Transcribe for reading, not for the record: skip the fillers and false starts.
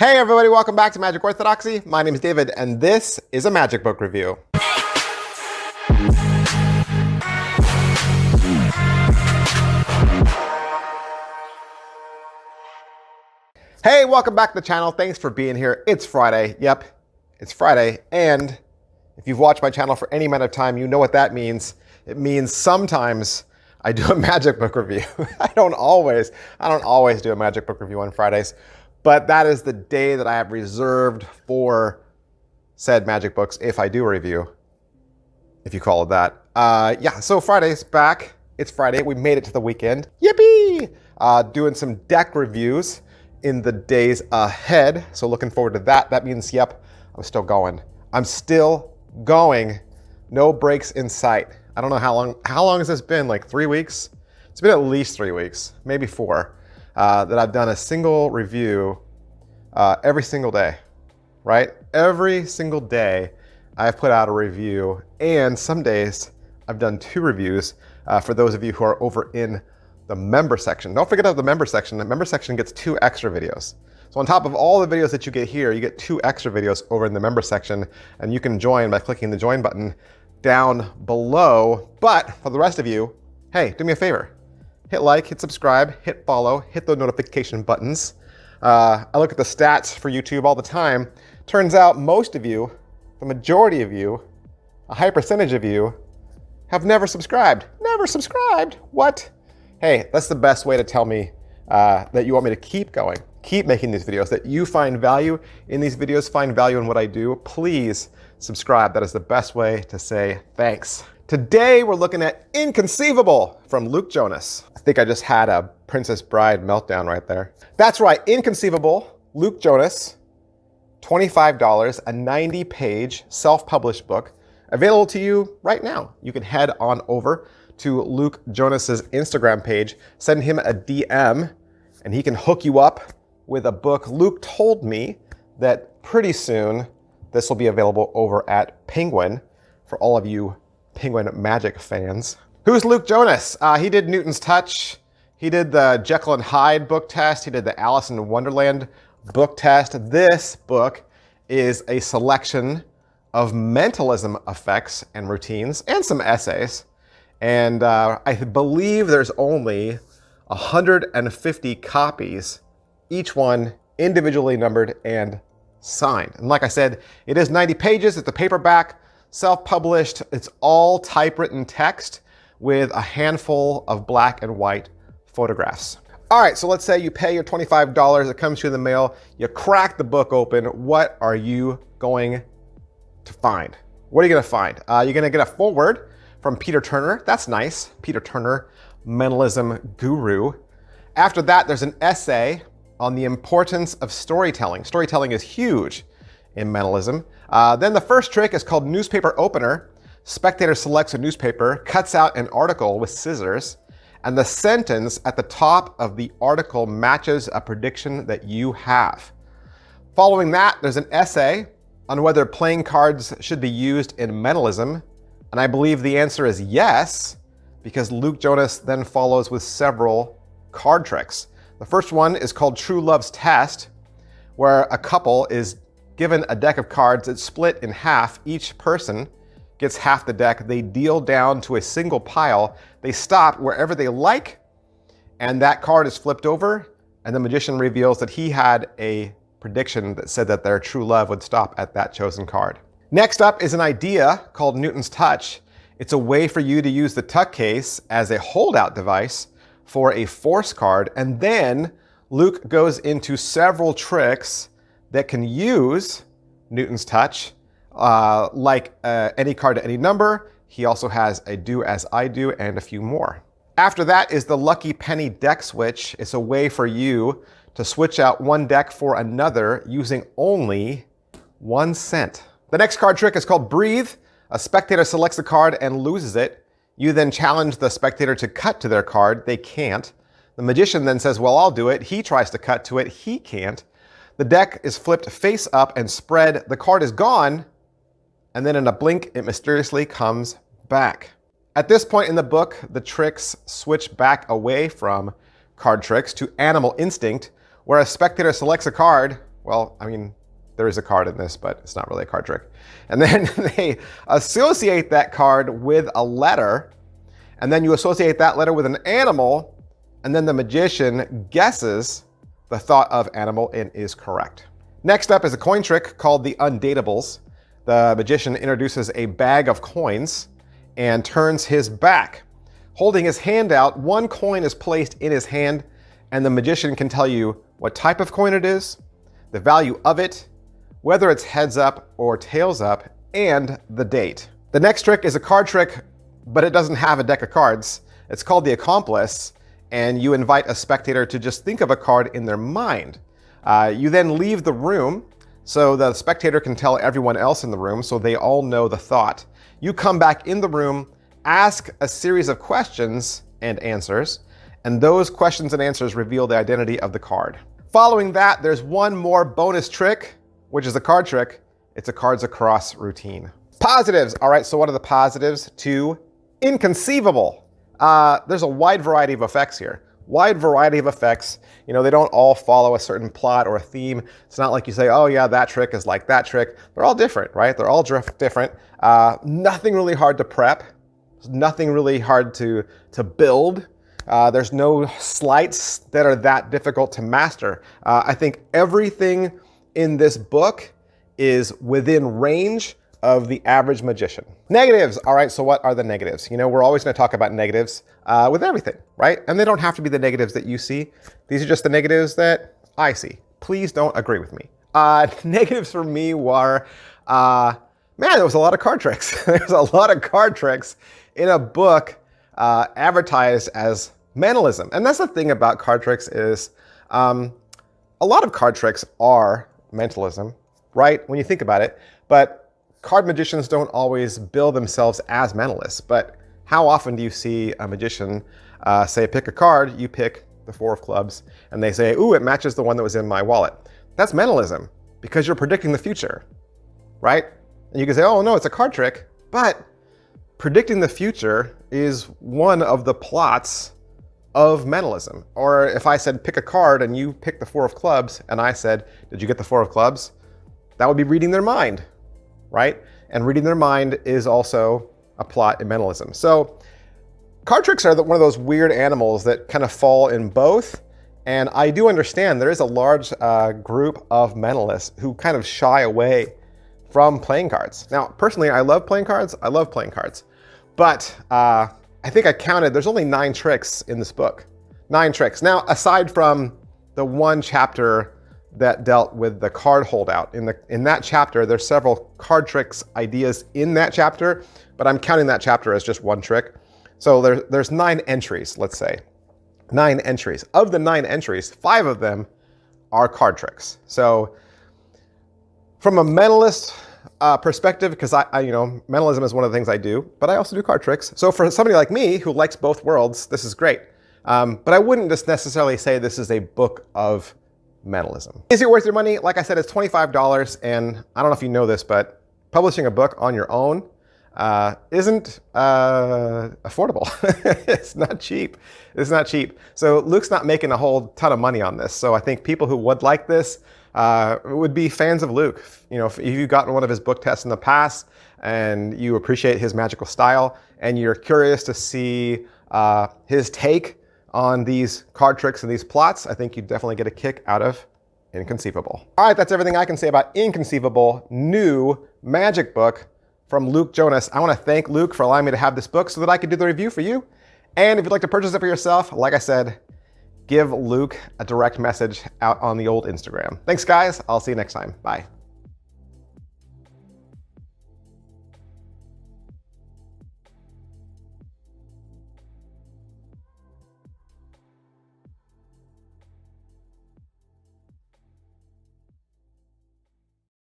Hey everybody, welcome back to Magic Orthodoxy. My name is David, and this is a magic book review. Hey, welcome back to the channel. Thanks for being here. It's Friday. Yep, it's Friday. And if you've watched my channel for any amount of time, you know what that means. It means sometimes I do a magic book review. I don't always do a magic book review on Fridays. But that is the day that I have reserved for said magic books, if I do a review, if you call it that. Yeah, so Friday's back. It's Friday. We made it to the weekend. Yippee! Doing some deck reviews in the days ahead. So looking forward to that. That means, yep, I'm still going. I'm still going. No breaks in sight. I don't know how long has this been? Like 3 weeks? It's been at least 3 weeks, maybe 4. That I've done a single review every single day, right? Every single day I've put out a review, and some days I've done 2 reviews for those of you who are over in the member section. Don't forget about the member section. The member section gets 2 extra videos. So on top of all the videos that you get here, you get 2 extra videos over in the member section, and you can join by clicking the join button down below. But for the rest of you, hey, do me a favor. Hit like, hit subscribe, hit follow, hit the notification buttons. I look at the stats for YouTube all the time. Turns out most of you, the majority of you, a high percentage of you, have never subscribed. Never subscribed? What? Hey, that's the best way to tell me that you want me to keep going, keep making these videos, that you find value in these videos, find value in what I do. Please subscribe. That is the best way to say thanks. Today, we're looking at Inconceivable from Luke Jonas. I think I just had a Princess Bride meltdown right there. That's right, Inconceivable, Luke Jonas, $25, a 90-page self-published book, available to you right now. You can head on over to Luke Jonas's Instagram page, send him a DM, and he can hook you up with a book. Luke told me that pretty soon this will be available over at Penguin for all of you Penguin Magic fans. Who's Luke Jonas? He did Newton's Touch. He did the Jekyll and Hyde book test. He did the Alice in Wonderland book test. This book is a selection of mentalism effects and routines and some essays. And I believe there's only 150 copies, each one individually numbered and signed. And like I said, it is 90 pages. It's a paperback, self-published. It's all typewritten text with a handful of black and white photographs. All right, so let's say you pay your $25. It comes to you in the mail. You crack the book open. What are you going to find? What are you going to find? You're going to get a foreword from Peter Turner. That's nice. Peter Turner, mentalism guru. After that, there's an essay on the importance of storytelling. Storytelling is huge in mentalism. Then the first trick is called newspaper opener. Spectator selects a newspaper, cuts out an article with scissors, and the sentence at the top of the article matches a prediction that you have. Following that, there's an essay on whether playing cards should be used in mentalism. And I believe the answer is yes, because Luke Jonas then follows with several card tricks. The first one is called True Love's Test, where a couple is given a deck of cards that's split in half. Each person gets half the deck. They deal down to a single pile. They stop wherever they like, and that card is flipped over, and the magician reveals that he had a prediction that said that their true love would stop at that chosen card. Next up is an idea called Newton's Touch. It's a way for you to use the tuck case as a holdout device for a force card, and then Luke goes into several tricks that can use Newton's Touch, like any card to any number. He also has a do as I do and a few more. After that is the Lucky Penny deck switch. It's a way for you to switch out one deck for another using only 1 cent. The next card trick is called Breathe. A spectator selects a card and loses it. You then challenge the spectator to cut to their card. They can't. The magician then says, well, I'll do it. He tries to cut to it. He can't. The deck is flipped face up and spread. The card is gone. And then in a blink, it mysteriously comes back. At this point in the book, the tricks switch back away from card tricks to animal instinct, where a spectator selects a card Well, I mean, there is a card in this, but it's not really a card trick. And then they associate that card with a letter, and then you associate that letter with an animal, and then the magician guesses the thought of animal and is correct. Next up is a coin trick called the Undatables. The magician introduces a bag of coins and turns his back. Holding his hand out, one coin is placed in his hand, and the magician can tell you what type of coin it is, the value of it, whether it's heads up or tails up, and the date. The next trick is a card trick, but it doesn't have a deck of cards. It's called the Accomplice, and you invite a spectator to just think of a card in their mind. You then leave the room so the spectator can tell everyone else in the room so they all know the thought. You come back in the room, ask a series of questions and answers, and those questions and answers reveal the identity of the card. Following that, there's one more bonus trick, which is a card trick. It's a cards across routine. Positives. All right, so what are the positives to Inconceivable? There's a wide variety of effects here. Wide variety of effects. You know, they don't all follow a certain plot or a theme. It's not like you say, oh yeah, that trick is like that trick. They're all different, right? They're all different. Nothing really hard to prep. Nothing really hard to build. There's no sleights that are that difficult to master. I think everything in this book is within range of the average magician. Negatives. All right, so what are the negatives? You know, we're always going to talk about negatives with everything, right? And they don't have to be the negatives that you see. These are just the negatives that I see. Please don't agree with me. Negatives for me were, man, there was a lot of card tricks. There's a lot of card tricks in a book advertised as mentalism. And that's the thing about card tricks is a lot of card tricks are mentalism, right? When you think about it. But card magicians don't always bill themselves as mentalists. But how often do you see a magician say, pick a card, you pick the 4 of clubs, and they say, ooh, it matches the one that was in my wallet. That's mentalism because you're predicting the future, right? And you can say, oh no, it's a card trick. But predicting the future is one of the plots of mentalism. Or if I said pick a card and you picked the 4 of clubs and I said, did you get the 4 of clubs? That would be reading their mind, right? And reading their mind is also a plot in mentalism. So card tricks are one of those weird animals that kind of fall in both. And I do understand there is a large group of mentalists who kind of shy away from playing cards. Now, personally, I love playing cards. I love playing cards. But I think I counted, there's only 9 tricks in this book. 9 tricks. Now, aside from the one chapter that dealt with the card holdout. In that chapter, there's several card tricks ideas in that chapter, but I'm counting that chapter as just one trick. So there's 9 entries, let's say. 9 entries. Of the 9 entries, 5 of them are card tricks. So from a mentalist perspective, because you know, mentalism is one of the things I do, but I also do card tricks. So for somebody like me who likes both worlds, this is great. But I wouldn't just necessarily say this is a book of mentalism. Is it worth your money? Like I said, it's $25, and I don't know if you know this, but publishing a book on your own isn't affordable. It's not cheap. It's not cheap. So Luke's not making a whole ton of money on this. So I think people who would like this would be fans of Luke. You know, if you've gotten one of his book tests in the past and you appreciate his magical style and you're curious to see his take on these card tricks and these plots, I think you'd definitely get a kick out of Inconceivable. All right, that's everything I can say about Inconceivable, new magic book from Luke Jonas. I want to thank Luke for allowing me to have this book so that I could do the review for you. And if you'd like to purchase it for yourself, like I said, give Luke a direct message out on the old Instagram. Thanks, guys. I'll see you next time. Bye.